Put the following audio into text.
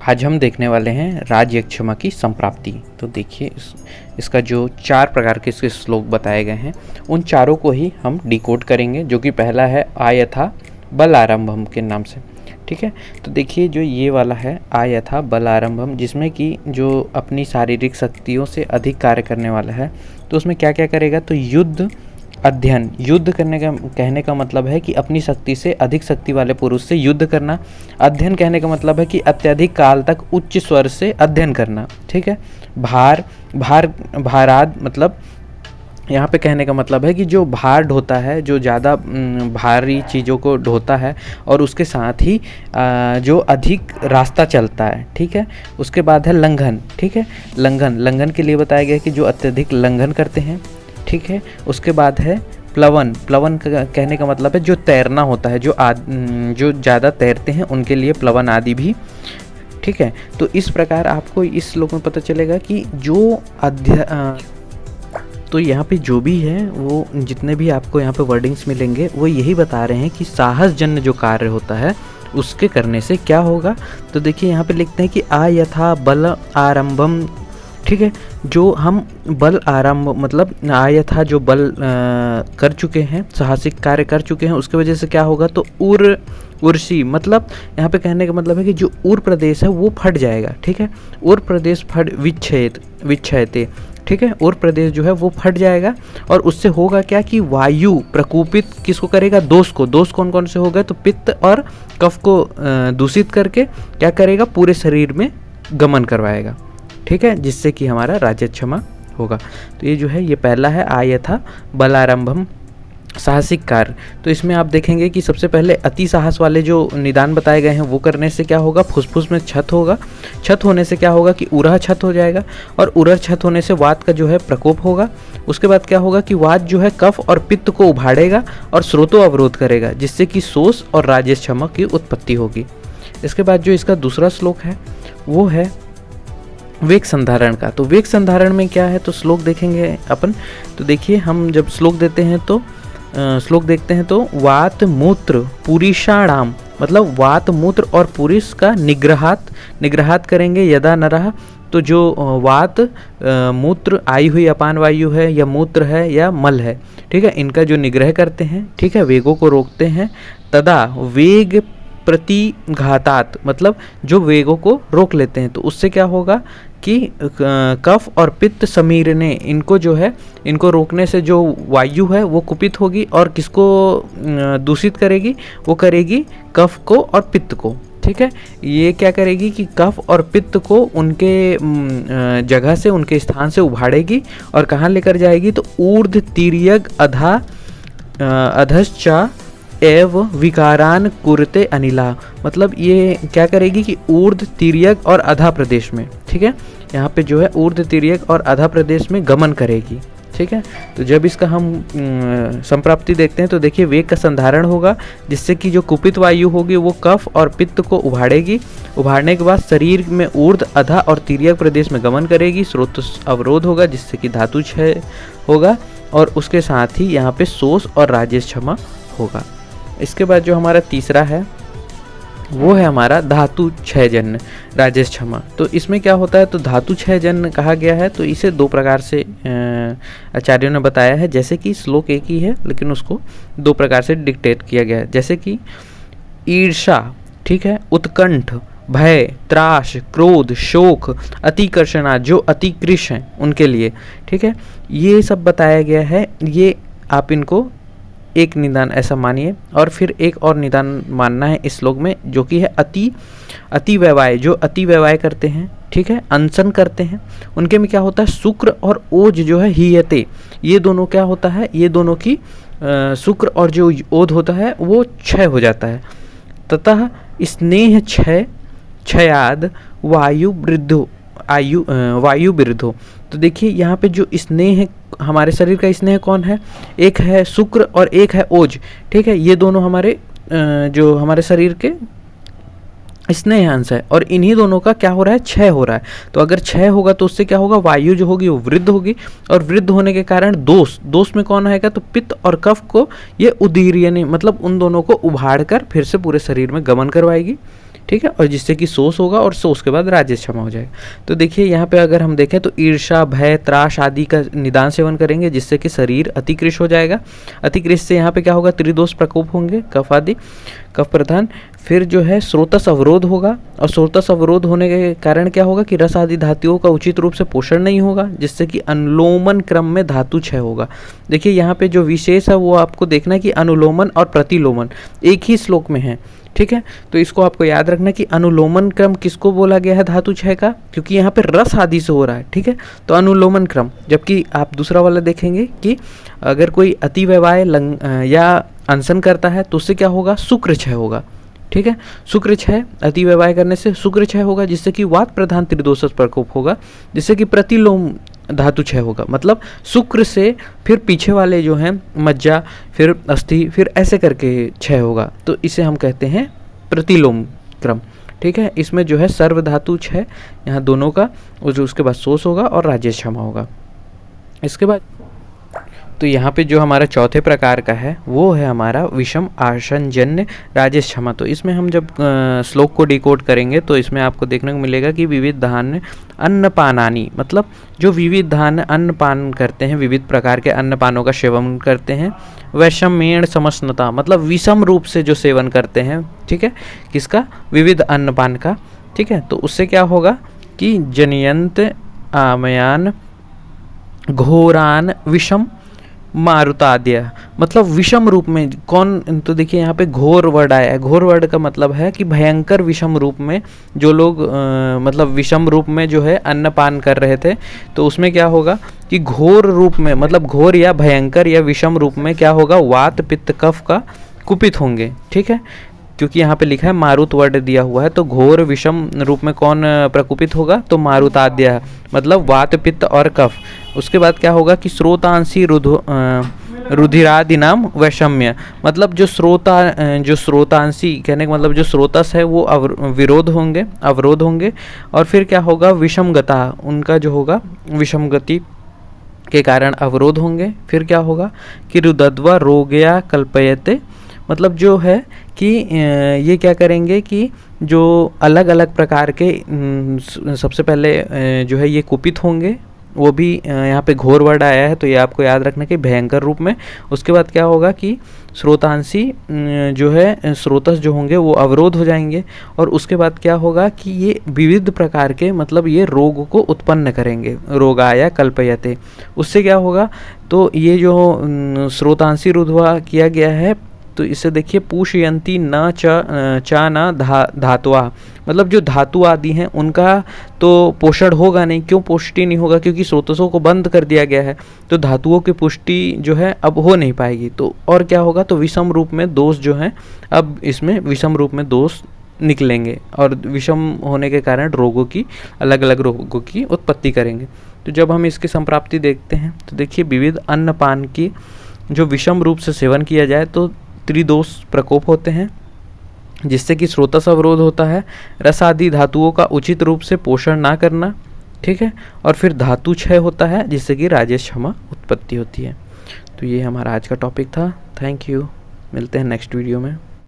आज हम देखने वाले हैं राजयक्षमा की संप्राप्ति। तो देखिए इसका जो 4 प्रकार के इसके श्लोक बताए गए हैं उन चारों को ही हम डिकोड करेंगे, जो कि पहला है आयथा बल आरंभम के नाम से। ठीक है, तो देखिए जो ये वाला है आयथा बल आरंभम, जिसमें कि जो अपनी शारीरिक शक्तियों से अधिक कार्य करने वाला है, तो उसमें क्या क्या करेगा, तो युद्ध अध्ययन, युद्ध करने का कहने का मतलब है कि अपनी शक्ति से अधिक शक्ति वाले पुरुष से युद्ध करना। अध्ययन कहने का मतलब है कि अत्यधिक काल तक उच्च स्वर से अध्ययन करना। ठीक है, भाराद मतलब यहाँ पे कहने का मतलब है कि जो भार ढोता है, जो ज़्यादा भारी चीज़ों को ढोता है, और उसके साथ ही जो अधिक रास्ता चलता है। ठीक है, उसके बाद है लंघन। ठीक है, लंघन के लिए बताया गया है कि जो अत्यधिक लंघन करते हैं। ठीक है, उसके बाद है प्लवन कहने का मतलब है जो तैरना होता है, जो ज़्यादा तैरते हैं उनके लिए प्लवन आदि भी। ठीक है, तो इस प्रकार आपको इस श्लोक में पता चलेगा कि जो तो यहाँ पे जो भी है वो जितने भी आपको यहाँ पे वर्डिंग्स मिलेंगे वो यही बता रहे हैं कि साहसजन्य जो कार्य होता है उसके करने से क्या होगा। तो देखिए यहाँ पे लिखते हैं कि आयथा बल आरंभम। ठीक है, जो हम बल आरंभ मतलब आयथा जो बल कर चुके हैं, साहसिक कार्य कर चुके हैं, उसके वजह से क्या होगा, तो उर्सी मतलब यहाँ पे कहने का मतलब है कि जो उर प्रदेश है वो फट जाएगा। ठीक है, उर प्रदेश फट विच्छेदते। ठीक है, उर प्रदेश जो है वो फट जाएगा, और उससे होगा क्या कि वायु प्रकोपित किसको करेगा, दोष को। दोष कौन कौन से होगा, तो पित्त और कफ को दूषित करके क्या करेगा, पूरे शरीर में गमन करवाएगा। ठीक है, जिससे कि हमारा राजयक्षमा होगा। तो ये जो है ये पहला है आयथा बलारंभम साहसिक कार्य। तो इसमें आप देखेंगे कि सबसे पहले अति साहस वाले जो निदान बताए गए हैं वो करने से क्या होगा, फुसफुस में क्षत होगा। क्षत होने से क्या होगा कि उरह क्षत हो जाएगा, और उरह क्षत होने से वात का जो है प्रकोप होगा। उसके बाद क्या होगा कि वात जो है कफ और पित्त को उभाड़ेगा और स्रोतों अवरोध करेगा, जिससे कि शोष और राजयक्षमा की उत्पत्ति होगी। इसके बाद जो इसका दूसरा श्लोक है वो है वेग संधारण का। तो वेग संधारण में क्या है, तो श्लोक देखेंगे अपन। तो देखिए हम जब श्लोक देखते हैं तो वात मूत्र पुरुषाणाम मतलब वात मूत्र और पुरुष का निग्रहात करेंगे यदा नरः। तो जो वात मूत्र आई हुई अपान वायु है या मूत्र है या मल है, ठीक है, इनका जो निग्रह करते हैं, ठीक है, वेगों को रोकते हैं। तदा वेग प्रतिघातात मतलब जो वेगों को रोक लेते हैं, तो उससे क्या होगा कि कफ और पित्त समीरने, इनको जो है इनको रोकने से जो वायु है वो कुपित होगी, और किसको दूषित करेगी, वो करेगी कफ को और पित्त को। ठीक है, ये क्या करेगी कि कफ और पित्त को उनके जगह से, उनके स्थान से उभाड़ेगी और कहाँ लेकर जाएगी, तो ऊर्ध्व तिर्यक अधश्चा एव विकारान कुरते अनिला। मतलब ये क्या करेगी कि ऊर्ध्व तिर्यक और अधा प्रदेश में, ठीक है, यहाँ पे जो है ऊर्ध्व तिर्यक और अधा प्रदेश में गमन करेगी। ठीक है, तो जब इसका हम संप्राप्ति देखते हैं तो देखिए वेग का संधारण होगा, जिससे कि जो कुपित वायु होगी वो कफ और पित्त को उभाड़ेगी। उभाड़ने के बाद शरीर में ऊर्ध्व अधा और तिर्यक प्रदेश में गमन करेगी। स्रोत अवरोध होगा, जिससे कि धातु क्षय होगा, और उसके साथ ही यहाँ पे शोष और राजयक्षमा होगा। इसके बाद जो हमारा तीसरा है वो है हमारा धातु क्षयजन्य राजयक्षमा। तो इसमें क्या होता है, तो धातु क्षयजन्य कहा गया है, तो इसे 2 प्रकार से आचार्यों ने बताया है। जैसे कि श्लोक एक ही है लेकिन उसको 2 प्रकार से डिक्टेट किया गया है। जैसे कि ईर्षा, ठीक है, उत्कंठ, भय, त्रास, क्रोध, शोक, अतिकर्षणा, जो अतिकृष हैं उनके लिए। ठीक है, ये सब बताया गया है। ये आप इनको एक निदान ऐसा मानिए, और फिर एक और निदान मानना है इस श्लोक में, जो कि है अति व्यवाय। जो अति व्यवाय करते हैं, ठीक है, अनशन करते हैं, उनके में क्या होता है, शुक्र और ओज जो है हीयते, ये दोनों क्या होता है, ये दोनों की शुक्र और जो ओध होता है वो क्षय हो जाता है। ततः स्नेह क्षयाद वायु वृद्धो। तो देखिए यहाँ पे जो स्नेह, हमारे शरीर का स्नेह कौन है, एक है शुक्र और एक है ओज। ठीक है, ये दोनों हमारे जो हमारे शरीर के स्नेह अंश है, और इन्हीं दोनों का क्या हो रहा है, क्षय हो रहा है। तो अगर क्षय होगा तो उससे क्या होगा, वायु जो होगी वो वृद्ध होगी, और वृद्ध होने के कारण दोष में कौन आएगा, तो पित्त और कफ को ये उदीर्यने मतलब उन दोनों को उभाड़ कर फिर से पूरे शरीर में गमन करवाएगी। ठीक है, और जिससे कि शोष होगा और शोष के बाद राजेश क्षमा हो जाएगा। तो देखिए यहाँ पे अगर हम देखें तो ईर्षा, भय, त्रास आदि का निदान सेवन करेंगे जिससे कि शरीर अतिकृश हो जाएगा। अतिकृश से यहाँ पे क्या होगा, त्रिदोष प्रकोप होंगे, कफ आदि, कफ प्रधान। फिर जो है स्रोतस अवरोध होगा, और स्रोतस अवरोध होने के कारण क्या होगा कि रस आदि धातुओं का उचित रूप से पोषण नहीं होगा, जिससे कि अनुलोमन क्रम में धातु क्षय होगा। देखिए यहाँ पे जो विशेष है वो आपको देखना है कि अनुलोमन और प्रतिलोमन एक ही श्लोक में है, ठीक है। तो इसको आपको याद रखना कि अनुलोमन क्रम किसको बोला गया है धातु क्षय का, क्योंकि यहाँ पे रस आदि से हो रहा है, ठीक है। तो अनुलोमन क्रम, जबकि आप दूसरा वाला देखेंगे कि अगर कोई अति व्यवाय या अनशन करता है तो उससे क्या होगा, शुक्र क्षय होगा, ठीक है। शुक्र क्षय, अति व्यवाय करने से शुक्र क्षय होगा, जिससे कि वात प्रधान त्रिदोष प्रकोप होगा, जिससे कि प्रतिलोम धातु क्षय होगा। मतलब शुक्र से फिर पीछे वाले जो हैं मज्जा, फिर अस्थि, फिर ऐसे करके क्षय होगा, तो इसे हम कहते हैं प्रतिलोम क्रम, ठीक है। इसमें जो है सर्व धातु क्षय यहाँ दोनों का, और जो उसके बाद शोष होगा और राजेश क्षमा होगा। इसके बाद तो यहाँ पे जो हमारा चौथे प्रकार का है वो है हमारा विषम आसनजन्य राजेश क्षमा। तो इसमें हम जब श्लोक को डिकोड करेंगे तो इसमें आपको देखने को मिलेगा कि विविध धान्य अन्नपानानि, मतलब जो विविध धान्य अन्नपान करते हैं, विविध प्रकार के अन्नपानों का सेवन करते हैं। वैषम्येण समस्नता, मतलब विषम रूप से जो सेवन करते हैं, ठीक है, किसका, विविध अन्नपान का, ठीक है। तो उससे क्या होगा कि जनयंत आमयान घोरान विषम मारुताद्य, मतलब विषम रूप में कौन, तो देखिए यहाँ पे घोर वर्ड आया है। घोर वर्ड का मतलब है कि भयंकर विषम रूप में जो लोग मतलब विषम रूप में जो है अन्नपान कर रहे थे, तो उसमें क्या होगा कि घोर रूप में, मतलब घोर या भयंकर या विषम रूप में क्या होगा, वात पित्त कफ का कुपित होंगे, ठीक है। क्योंकि यहाँ पे लिखा है मारुत वर्ड दिया हुआ है, तो घोर विषम रूप में कौन प्रकुपित होगा, तो मारुताद्य, मतलब वात पित्त और कफ। उसके बाद क्या होगा कि स्रोतांशी रुधिरादि नाम वैषम्य, मतलब जो स्रोतांशी कहने का मतलब जो स्रोतस है वो अवरोध होंगे। और फिर क्या होगा, विषमगता, उनका जो होगा विषम गति के कारण अवरोध होंगे। फिर क्या होगा कि रुदध्वा रोगया कल्पयते, मतलब जो है कि ये क्या करेंगे कि जो अलग अलग प्रकार के सबसे पहले जो है ये कुपित होंगे, वो भी यहाँ पे घोर वर्ड आया है तो ये आपको याद रखना कि भयंकर रूप में। उसके बाद क्या होगा कि स्रोतांशी जो है स्रोतस जो होंगे वो अवरोध हो जाएंगे। और उसके बाद क्या होगा कि ये विविध प्रकार के, मतलब ये रोग को उत्पन्न करेंगे, रोगाया कल्पयते। उससे क्या होगा, तो ये जो स्रोतांशी रुद्वा किया गया है, तो इसे देखिए पूषयंती न चा न धातुआ, मतलब जो धातु आदि हैं उनका तो पोषण होगा नहीं। क्यों पुष्टि नहीं होगा, क्योंकि स्रोतसों को बंद कर दिया गया है, तो धातुओं की पुष्टि जो है अब हो नहीं पाएगी। तो और क्या होगा, तो विषम रूप में दोष जो हैं, अब इसमें विषम रूप में दोष निकलेंगे और विषम होने के कारण रोगों की, अलग अलग रोगों की उत्पत्ति करेंगे। तो जब हम इसकी संप्राप्ति देखते हैं तो देखिए विविध अन्नपान की जो विषम रूप से सेवन किया जाए तो त्रिदोष प्रकोप होते हैं, जिससे कि स्रोतस अवरोध होता है, रस आदि धातुओं का उचित रूप से पोषण ना करना, ठीक है, और फिर धातु क्षय होता है, जिससे कि राजेश क्षमा उत्पत्ति होती है। तो ये हमारा आज का टॉपिक था। थैंक यू, मिलते हैं नेक्स्ट वीडियो में।